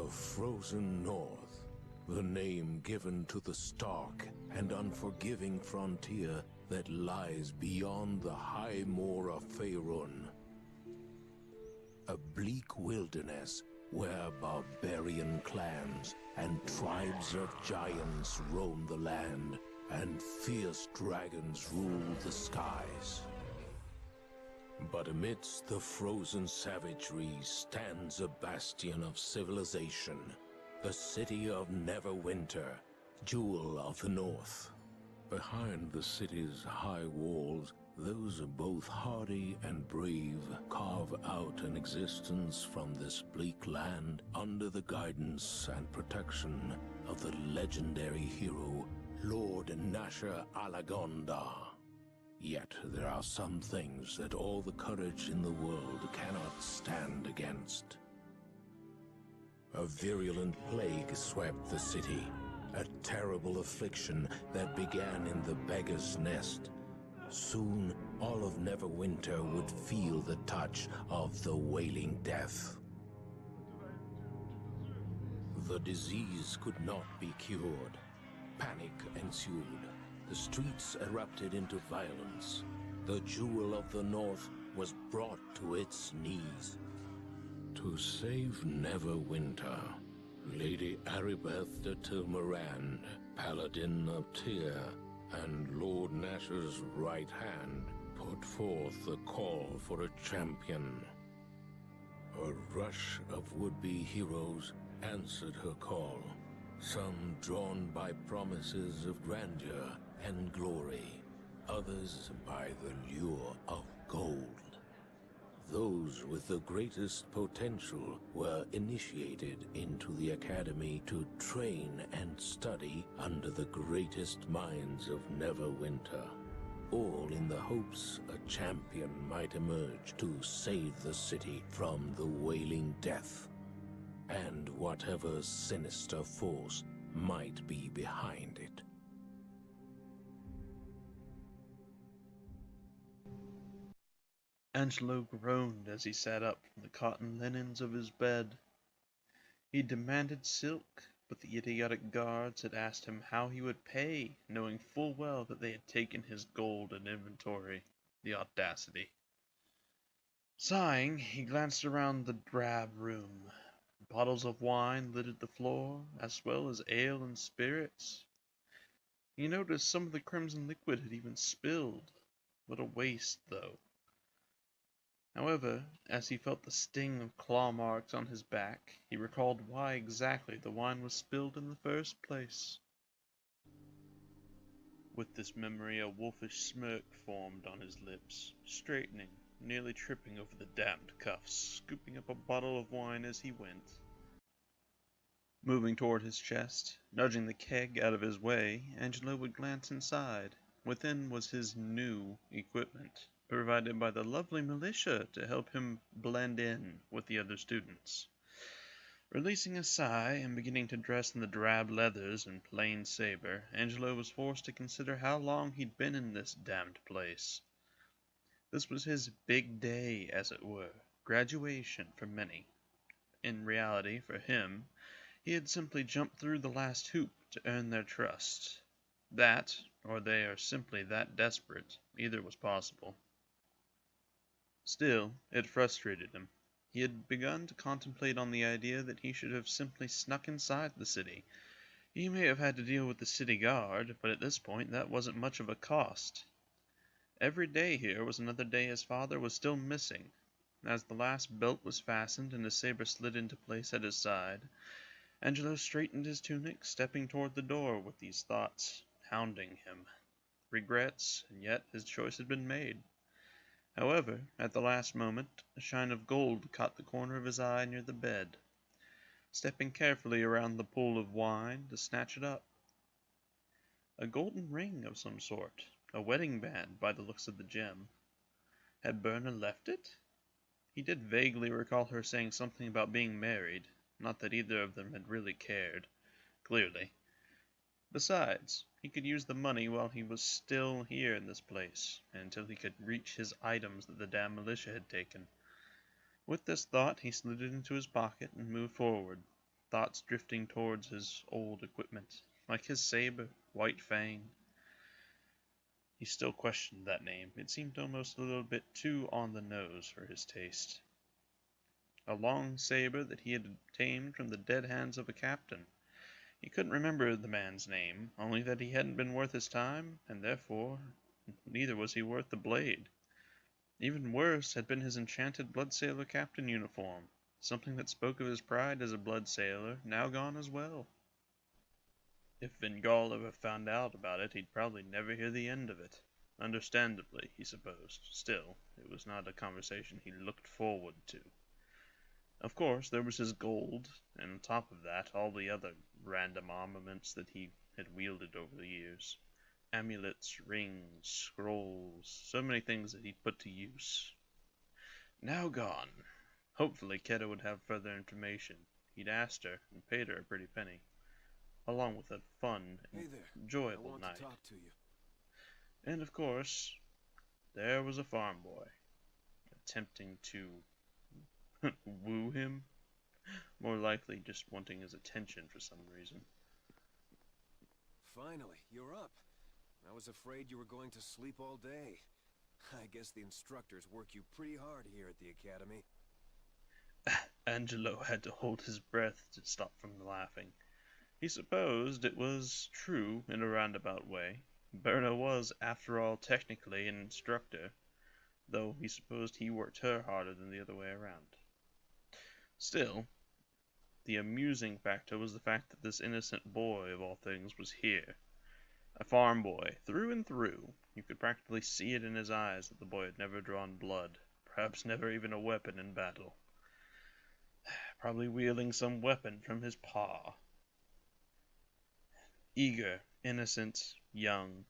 The frozen north, the name given to the stark and unforgiving frontier that lies beyond the high moor of Faerun. A bleak wilderness where barbarian clans and tribes of giants roam the land and fierce dragons rule the skies. But amidst the frozen savagery stands a bastion of civilization, the city of Neverwinter, jewel of the north. Behind the city's high walls, those both hardy and brave carve out an existence from this bleak land under the guidance and protection of the legendary hero, Lord Nasher Alagonda. Yet there are some things that all the courage in the world cannot stand against. A virulent plague swept the city, a terrible affliction that began in the beggar's nest. Soon, all of Neverwinter would feel the touch of the Wailing Death. The disease could not be cured. Panic ensued. The streets erupted into violence. The jewel of the north was brought to its knees. To save Neverwinter, Lady Aribeth de Tilmarand, Paladin of Tyr, and Lord Nasher's right hand put forth the call for a champion. A rush of would-be heroes answered her call, some drawn by promises of grandeur and glory, others by the lure of gold. Those with the greatest potential were initiated into the academy to train and study under the greatest minds of Neverwinter, all in the hopes a champion might emerge to save the city from the Wailing Death, and whatever sinister force might be behind it. Angelo groaned as he sat up from the cotton linens of his bed. He demanded silk, but the idiotic guards had asked him how he would pay, knowing full well that they had taken his gold and inventory. The audacity. Sighing, he glanced around the drab room. Bottles of wine littered the floor, as well as ale and spirits. He noticed some of the crimson liquid had even spilled. What a waste, though. However, as he felt the sting of claw marks on his back, he recalled why exactly the wine was spilled in the first place. With this memory, a wolfish smirk formed on his lips, straightening, nearly tripping over the damned cuffs, scooping up a bottle of wine as he went. Moving toward his chest, nudging the keg out of his way, Angelo would glance inside. Within was his new equipment, provided by the lovely militia to help him blend in with the other students. Releasing a sigh and beginning to dress in the drab leathers and plain saber, Angelo was forced to consider how long he'd been in this damned place. This was his big day, as it were, graduation for many. In reality, for him, he had simply jumped through the last hoop to earn their trust. That, or they are simply that desperate, either was possible. Still, it frustrated him. He had begun to contemplate on the idea that he should have simply snuck inside the city. He may have had to deal with the city guard, but at this point that wasn't much of a cost. Every day here was another day his father was still missing. As the last belt was fastened and his saber slid into place at his side, Angelo straightened his tunic, stepping toward the door with these thoughts hounding him. Regrets, and yet his choice had been made. However, at the last moment, a shine of gold caught the corner of his eye near the bed. Stepping carefully around the pool of wine to snatch it up. A golden ring of some sort, a wedding band by the looks of the gem. Had Berna left it? He did vaguely recall her saying something about being married, not that either of them had really cared, clearly. Besides, he could use the money while he was still here in this place, until he could reach his items that the damn militia had taken. With this thought, he slid it into his pocket and moved forward, thoughts drifting towards his old equipment, like his saber, White Fang. He still questioned that name. It seemed almost a little bit too on the nose for his taste. A long saber that he had obtained from the dead hands of a captain. He couldn't remember the man's name, only that he hadn't been worth his time, and therefore neither was he worth the blade. Even worse had been his enchanted blood sailor captain uniform, something that spoke of his pride as a blood sailor, now gone as well. If Fingal ever found out about it, he'd probably never hear the end of it. Understandably, he supposed. Still, it was not a conversation he looked forward to. Of course, there was his gold, and on top of that, all the other random armaments that he had wielded over the years. Amulets, rings, scrolls, so many things that he'd put to use. Now gone. Hopefully Keta would have further information. He'd asked her, and paid her a pretty penny, along with a fun and enjoyable night. To talk to you. And of course, there was a farm boy, attempting to woo him, more likely just wanting his attention for some reason. Finally, you're up. I was afraid you were going to sleep all day. I guess the instructors work you pretty hard here at the academy. Angelo had to hold his breath to stop from laughing. He supposed it was true in a roundabout way. Berna was, after all, technically an instructor, though he supposed he worked her harder than the other way around. Still, the amusing factor was the fact that this innocent boy, of all things, was here. A farm boy, through and through. You could practically see it in his eyes that the boy had never drawn blood, perhaps never even a weapon in battle. Probably wielding some weapon from his paw. Eager, innocent, young,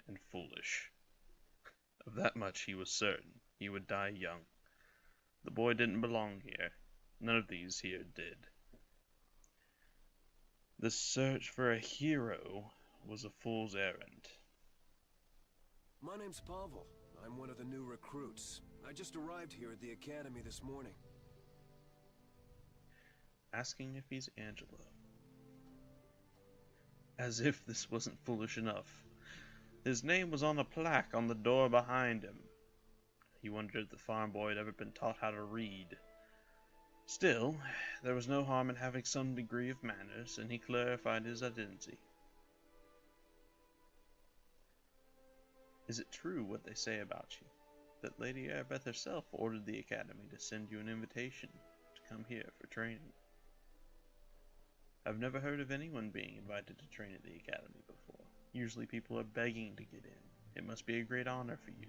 and foolish. Of that much he was certain. He would die young. The boy didn't belong here. None of these here did. The search for a hero was a fool's errand. My name's Pavel. I'm one of the new recruits. I just arrived here at the academy this morning. Asking if he's Angelo. As if this wasn't foolish enough. His name was on a plaque on the door behind him. He wondered if the farm boy had ever been taught how to read. Still, there was no harm in having some degree of manners, and he clarified his identity. Is it true what they say about you? That Lady Arbeth herself ordered the academy to send you an invitation to come here for training? I've never heard of anyone being invited to train at the academy before. Usually people are begging to get in. It must be a great honor for you.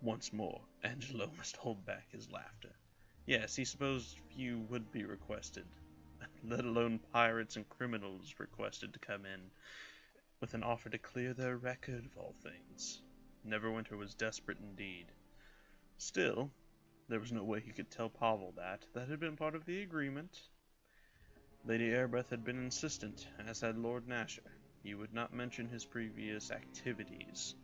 Once more, Angelo must hold back his laughter. Yes, he supposed few would be requested, let alone pirates and criminals requested to come in, with an offer to clear their record of all things. Neverwinter was desperate indeed. Still, there was no way he could tell Pavel that. That had been part of the agreement. Lady Arbeth had been insistent, as had Lord Nasher. He would not mention his previous activities.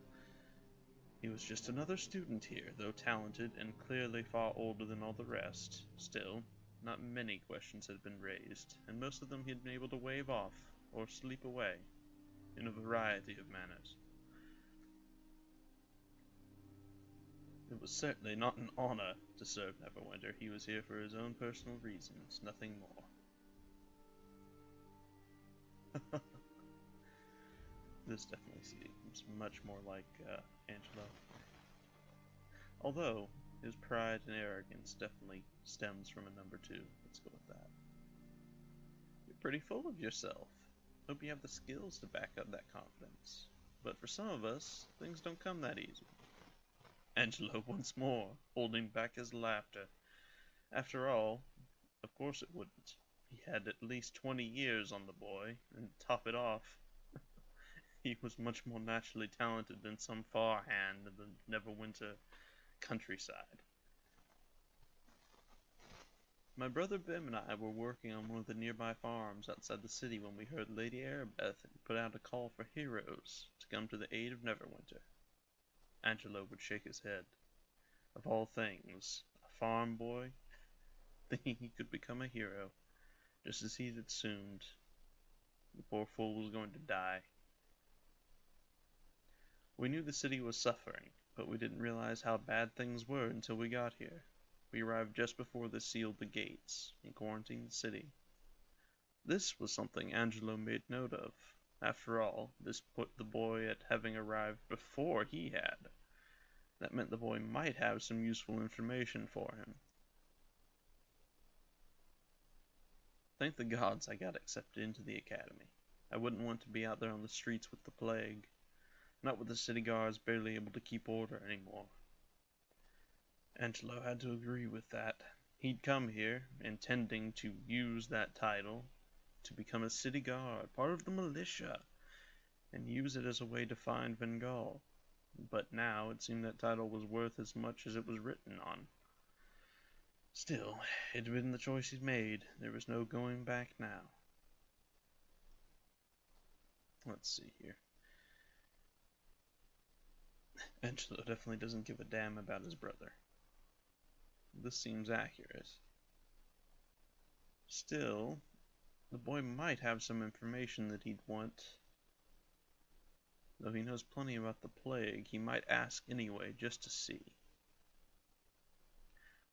He was just another student here, though talented and clearly far older than all the rest. Still, not many questions had been raised, and most of them he had been able to wave off, or sleep away, in a variety of manners. It was certainly not an honor to serve Neverwinter. He was here for his own personal reasons, nothing more. This definitely seems much more like Angelo. Although, his pride and arrogance definitely stems from a number 2. Let's go with that. You're pretty full of yourself. Hope you have the skills to back up that confidence. But for some of us, things don't come that easy. Angelo once more, holding back his laughter. After all, of course it wouldn't. He had at least 20 years on the boy, and to top it off, he was much more naturally talented than some far hand in the Neverwinter countryside. My brother Bim and I were working on one of the nearby farms outside the city when we heard Lady Arbeth put out a call for heroes to come to the aid of Neverwinter. Angelo would shake his head. Of all things, a farm boy, thinking he could become a hero. just as he'd assumed. The poor fool was going to die. We knew the city was suffering, but we didn't realize how bad things were until we got here. We arrived just before they sealed the gates and quarantined the city. This was something Angelo made note of. After all, this put the boy at having arrived before he had. That meant the boy might have some useful information for him. Thank the gods I got accepted into the academy. I wouldn't want to be out there on the streets with the plague, not with the city guards barely able to keep order anymore. Angelo had to agree with that. He'd come here, intending to use that title to become a city guard, part of the militia, and use it as a way to find Bengal. But now it seemed that title was worth as much as it was written on. Still, it had been the choice he'd made. There was no going back now. Let's see here. Angelo definitely doesn't give a damn about his brother. This seems accurate. Still, the boy might have some information that he'd want. Though he knows plenty about the plague, he might ask anyway, just to see.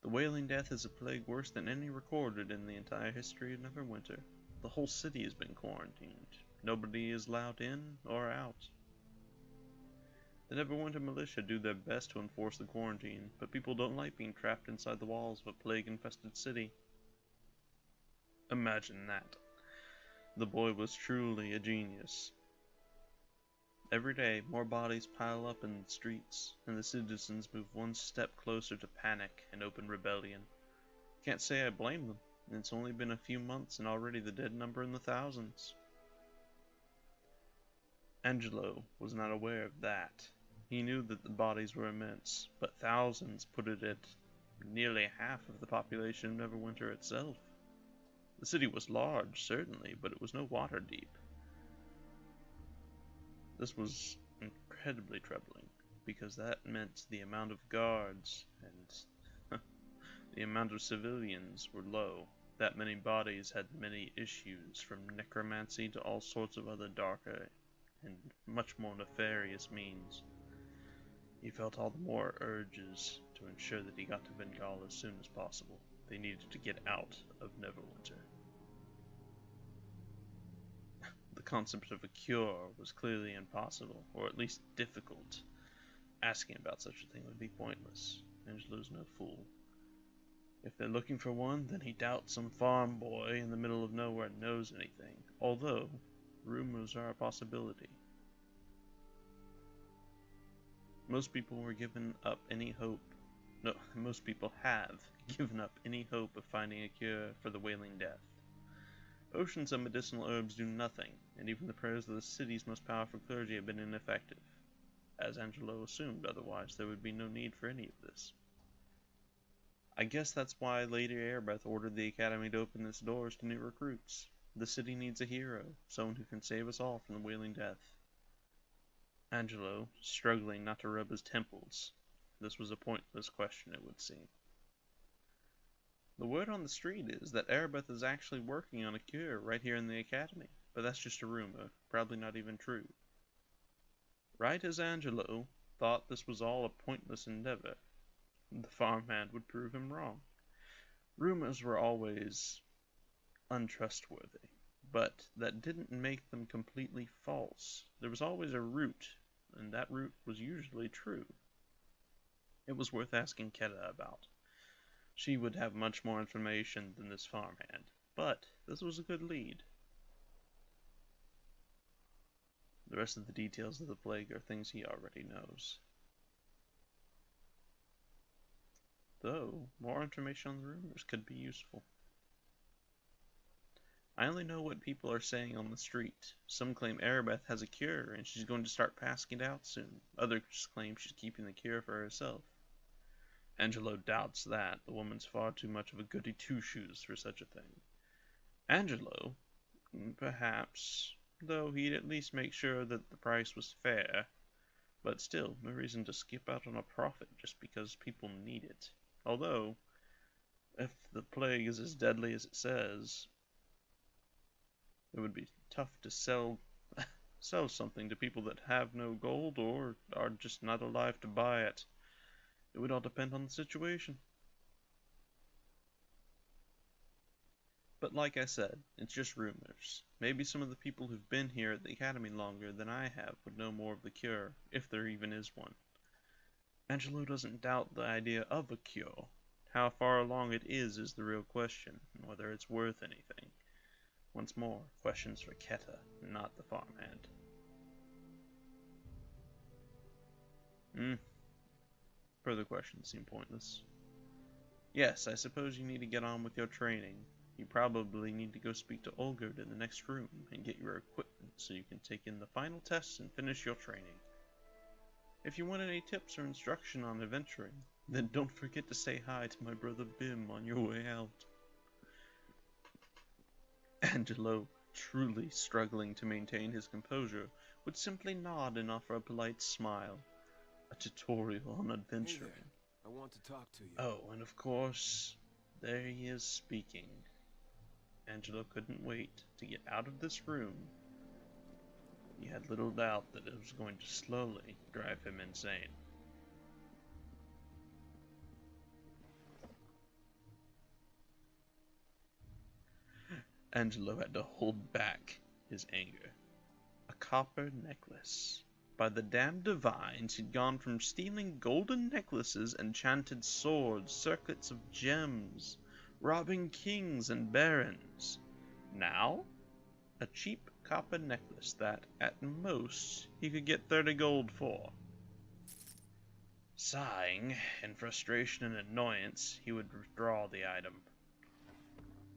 The Wailing Death is a plague worse than any recorded in the entire history of Neverwinter. The whole city has been quarantined. Nobody is allowed in or out. The Neverwinter militia do their best to enforce the quarantine, but people don't like being trapped inside the walls of a plague-infested city. Imagine that. The boy was truly a genius. Every day, more bodies pile up in the streets, and the citizens move one step closer to panic and open rebellion. Can't say I blame them. It's only been a few months and already the dead number in the thousands. Angelo was not aware of that. He knew that the bodies were immense, but thousands put it at nearly half of the population of Neverwinter itself. The city was large, certainly, but it was no water deep. This was incredibly troubling, because that meant the amount of guards and the amount of civilians were low. That many bodies had many issues, from necromancy to all sorts of other darker and much more nefarious means. He felt all the more urges to ensure that he got to Bengal as soon as possible. They needed to get out of Neverwinter. The concept of a cure was clearly impossible, or at least difficult. Asking about such a thing would be pointless. Angelo's no fool. If they're looking for one, then he doubts some farm boy in the middle of nowhere knows anything, although rumors are a possibility. Most people have given up any hope of finding a cure for the Wailing Death. Oceans of medicinal herbs do nothing, and even the prayers of the city's most powerful clergy have been ineffective. As Angelo assumed, otherwise there would be no need for any of this. I guess that's why Lady Airbeth ordered the Academy to open its doors to new recruits. The city needs a hero, someone who can save us all from the Wailing Death. Angelo, struggling not to rub his temples. This was a pointless question, it would seem. The word on the street is that Airbeth is actually working on a cure right here in the Academy, but that's just a rumor, probably not even true. Right as Angelo thought this was all a pointless endeavor, the farmhand would prove him wrong. Rumors were always untrustworthy, but that didn't make them completely false. There was always a root, and that root was usually true. It was worth asking Keta about. She would have much more information than this farmhand, but this was a good lead. The rest of the details of the plague are things he already knows. Though, more information on the rumors could be useful. I only know what people are saying on the street. Some claim Airbeth has a cure and she's going to start passing it out soon. Others claim she's keeping the cure for herself. Angelo doubts that. The woman's far too much of a goody two-shoes for such a thing. Angelo, perhaps, though he'd at least make sure that the price was fair. But still, no reason to skip out on a profit just because people need it. Although, if the plague is as deadly as it says, It would be tough to sell something to people that have no gold or are just not alive to buy it. It would all depend on the situation. But like I said, it's just rumors. Maybe some of the people who've been here at the Academy longer than I have would know more of the cure, if there even is one. Angelo doesn't doubt the idea of a cure. How far along it is the real question, and whether it's worth anything. Once more, questions for Keta, not the farmhand. Further questions seem pointless. Yes, I suppose you need to get on with your training. You probably need to go speak to Olgerd in the next room and get your equipment so you can take in the final tests and finish your training. If you want any tips or instruction on adventuring, then don't forget to say hi to my brother Bim on your way out. Angelo, truly struggling to maintain his composure, would simply nod and offer a polite smile. A tutorial on adventuring. Hey there. I want to talk to you. Oh, and of course, there he is speaking. Angelo couldn't wait to get out of this room. He had little doubt that it was going to slowly drive him insane. Angelo had to hold back his anger. A copper necklace. By the damned divines, he'd gone from stealing golden necklaces, enchanted swords, circlets of gems, robbing kings and barons. Now, a cheap copper necklace that, at most, he could get 30 gold for. Sighing, in frustration and annoyance, he would withdraw the item.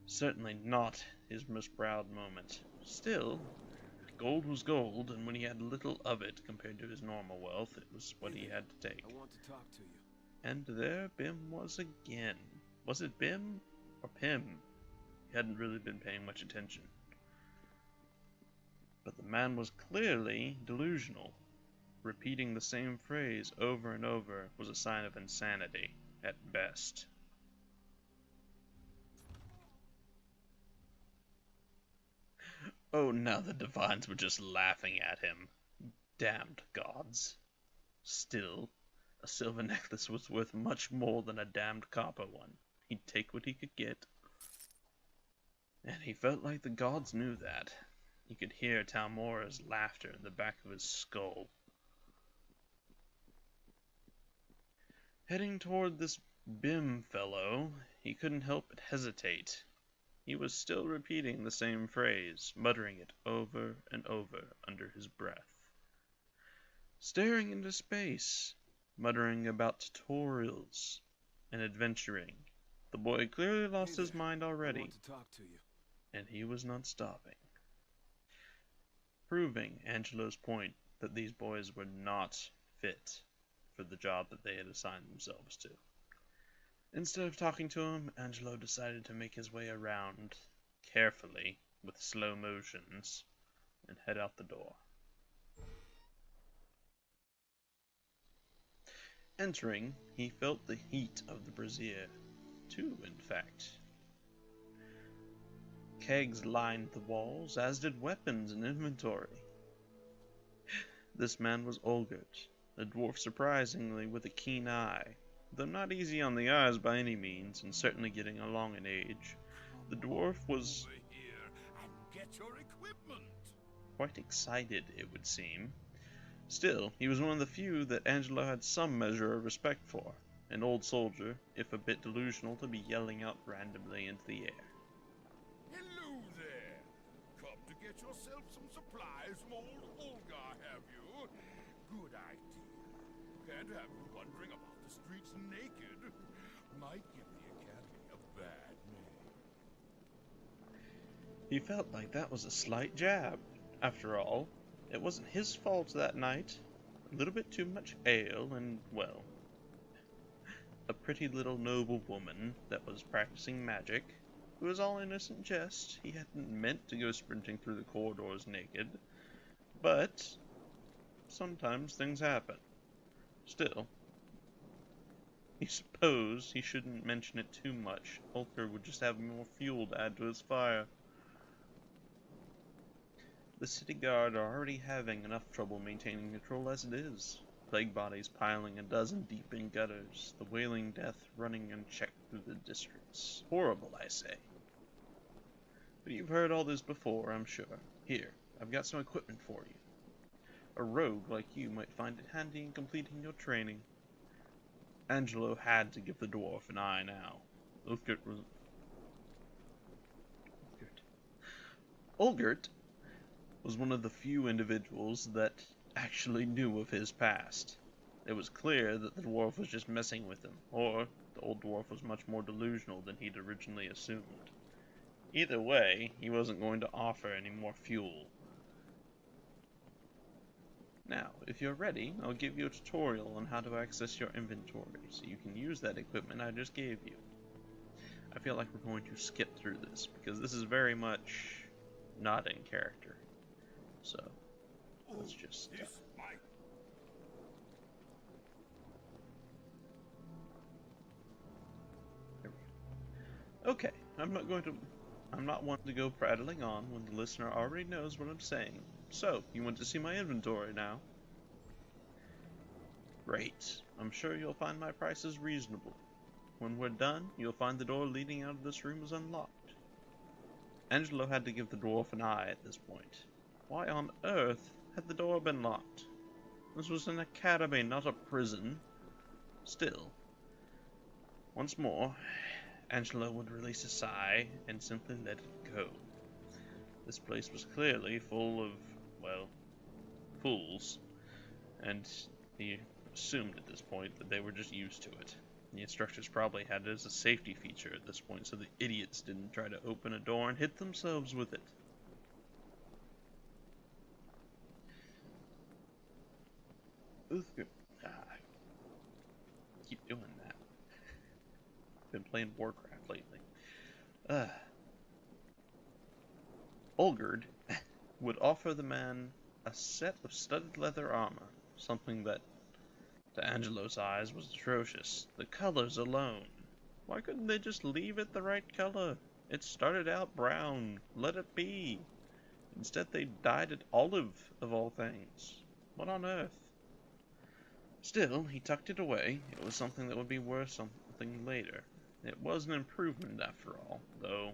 Certainly not his most proud moment. Still, gold was gold, and when he had little of it compared to his normal wealth, it was what he had to take. I want to talk to you. And there Bim was again. Was it Bim or Pim? He hadn't really been paying much attention. But the man was clearly delusional. Repeating the same phrase over and over was a sign of insanity, at best. Oh, now the divines were just laughing at him. Damned gods. Still, a silver necklace was worth much more than a damned copper one. He'd take what he could get. And he felt like the gods knew that. He could hear Talmora's laughter in the back of his skull. Heading toward this Bim fellow, he couldn't help but hesitate. He was still repeating the same phrase, muttering it over and over under his breath. Staring into space, muttering about tutorials and adventuring. The boy clearly lost his mind already, I want to talk to you. and he was not stopping. Proving Angelo's point that these boys were not fit for the job that they had assigned themselves to. Instead of talking to him, Angelo decided to make his way around, carefully, with slow motions, and head out the door. Entering, he felt the heat of the brazier. Two, in fact. Kegs lined the walls, as did weapons and inventory. This man was Olgerd, a dwarf surprisingly with a keen eye. Though not easy on the eyes by any means, and certainly getting along in age, the dwarf was over here and get your equipment. quite excited, it would seem. Still, he was one of the few that Angelo had some measure of respect for, an old soldier, if a bit delusional to be yelling out randomly into the air. Hello there. Come to get yourself some supplies from old Olgar, have you? Good idea. Can't have you wandering about the streets naked. Might give the Academy a bad name. He felt like that was a slight jab. After all, it wasn't his fault that night. A little bit too much ale and, well, a pretty little noble woman that was practicing magic. It was all innocent jest. He hadn't meant to go sprinting through the corridors naked. But sometimes things happen. Still, he supposed he shouldn't mention it too much. Ulker would just have more fuel to add to his fire. The city guard are already having enough trouble maintaining control as it is. Plague bodies piling a dozen deep in gutters, the wailing death running unchecked through the districts. Horrible, I say. But you've heard all this before, I'm sure. Here, I've got some equipment for you. A rogue like you might find it handy in completing your training. Angelo had to give the dwarf an eye now. Olgert was one of the few individuals that actually knew of his past. It was clear that the dwarf was just messing with him, or the old dwarf was much more delusional than he'd originally assumed. Either way, he wasn't going to offer any more fuel. Now, if you're ready, I'll give you a tutorial on how to access your inventory, so you can use that equipment I just gave you. I feel like we're going to skip through this, because this is very much not in character. So, let's just... Okay, I'm not one to go prattling on when the listener already knows what I'm saying. So, you want to see my inventory now? Great. I'm sure you'll find my prices reasonable. When we're done, you'll find the door leading out of this room is unlocked. Angelo had to give the dwarf an eye at this point. Why on earth had the door been locked? This was an academy, not a prison. Still. Once more, Angelo would release a sigh and simply let it go. This place was clearly full of, well, fools, and he assumed at this point that they were just used to it. The instructors probably had it as a safety feature at this point so the idiots didn't try to open a door and hit themselves with it. Keep doing that. Been playing Warcraft lately. Olgerd would offer the man a set of studded leather armor, something that, to Angelo's eyes, was atrocious. The colors alone. Why couldn't they just leave it the right color? It started out brown. Let it be. Instead they dyed it olive, of all things. What on earth? Still, he tucked it away. It was something that would be worth something later. It was an improvement after all, though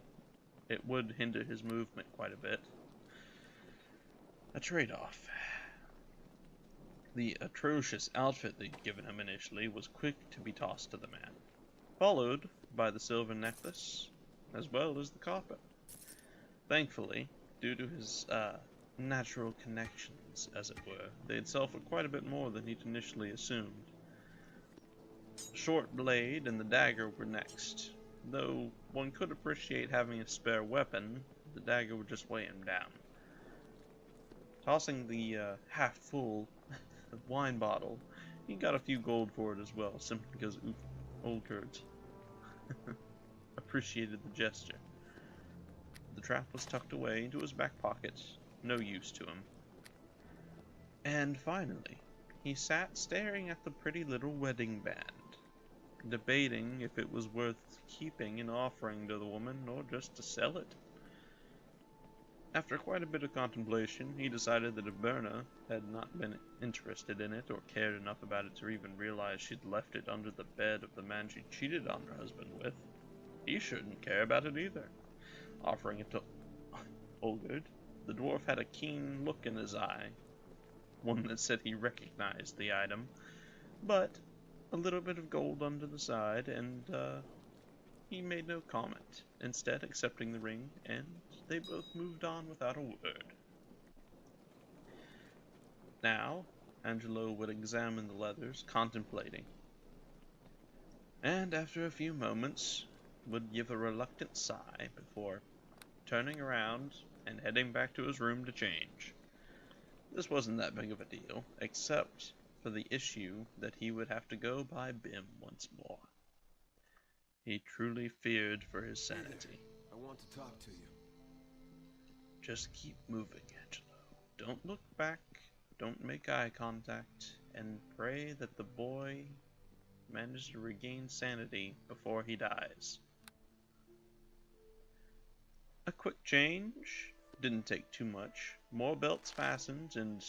it would hinder his movement quite a bit. A trade-off. The atrocious outfit they'd given him initially was quick to be tossed to the man, followed by the silver necklace, as well as the carpet. Thankfully, due to his natural connections, as it were, they'd sell for quite a bit more than he'd initially assumed. The short blade and the dagger were next. Though one could appreciate having a spare weapon, the dagger would just weigh him down. Tossing the half-full wine bottle, he got a few gold for it as well, simply because Olgerd appreciated the gesture. The trap was tucked away into his back pocket, no use to him. And finally, he sat staring at the pretty little wedding band, debating if it was worth keeping and offering to the woman, or just to sell it. After quite a bit of contemplation, he decided that if Berna had not been interested in it or cared enough about it to even realize she'd left it under the bed of the man she cheated on her husband with, he shouldn't care about it either. Offering it to Olgerd, the dwarf had a keen look in his eye, one that said he recognized the item, but a little bit of gold under the side, and he made no comment, instead accepting the ring, and they both moved on without a word. Now, Angelo would examine the leathers, contemplating, and after a few moments would give a reluctant sigh before turning around and heading back to his room to change. This wasn't that big of a deal, except for the issue that he would have to go by Bim once more. He truly feared for his sanity. I want to talk to you. Just keep moving, Angelo. Don't look back, don't make eye contact, and pray that the boy manages to regain sanity before he dies. A quick change, Didn't take too much. More belts fastened, and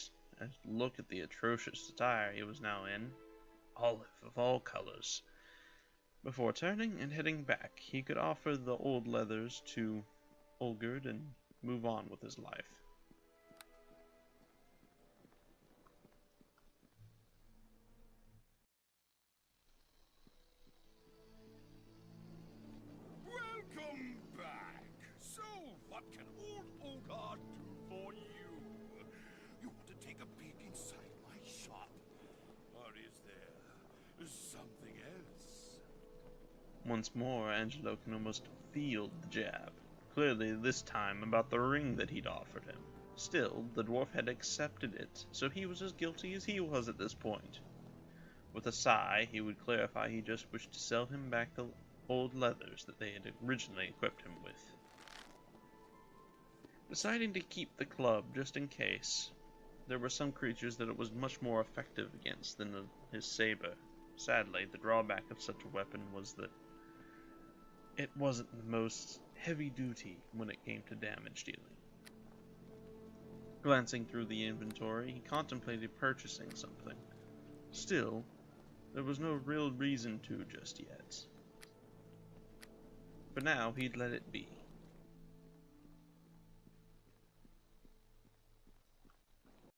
look at the atrocious attire he was now in. Olive of all colors. Before turning and heading back, he could offer the old leathers to Olgerd and move on with his life. Welcome back. So, what can old Olgard do for you? You want to take a peek inside my shop? Or is there something else? Once more, Angelo can almost feel the jab. Clearly, this time about the ring that he'd offered him. Still, the dwarf had accepted it, so he was as guilty as he was at this point. With a sigh, he would clarify he just wished to sell him back the old leathers that they had originally equipped him with. Deciding to keep the club just in case, there were some creatures that it was much more effective against than his saber. Sadly, the drawback of such a weapon was that it wasn't the most heavy-duty when it came to damage dealing. Glancing through the inventory, he contemplated purchasing something. Still, there was no real reason to just yet. For now, he'd let it be.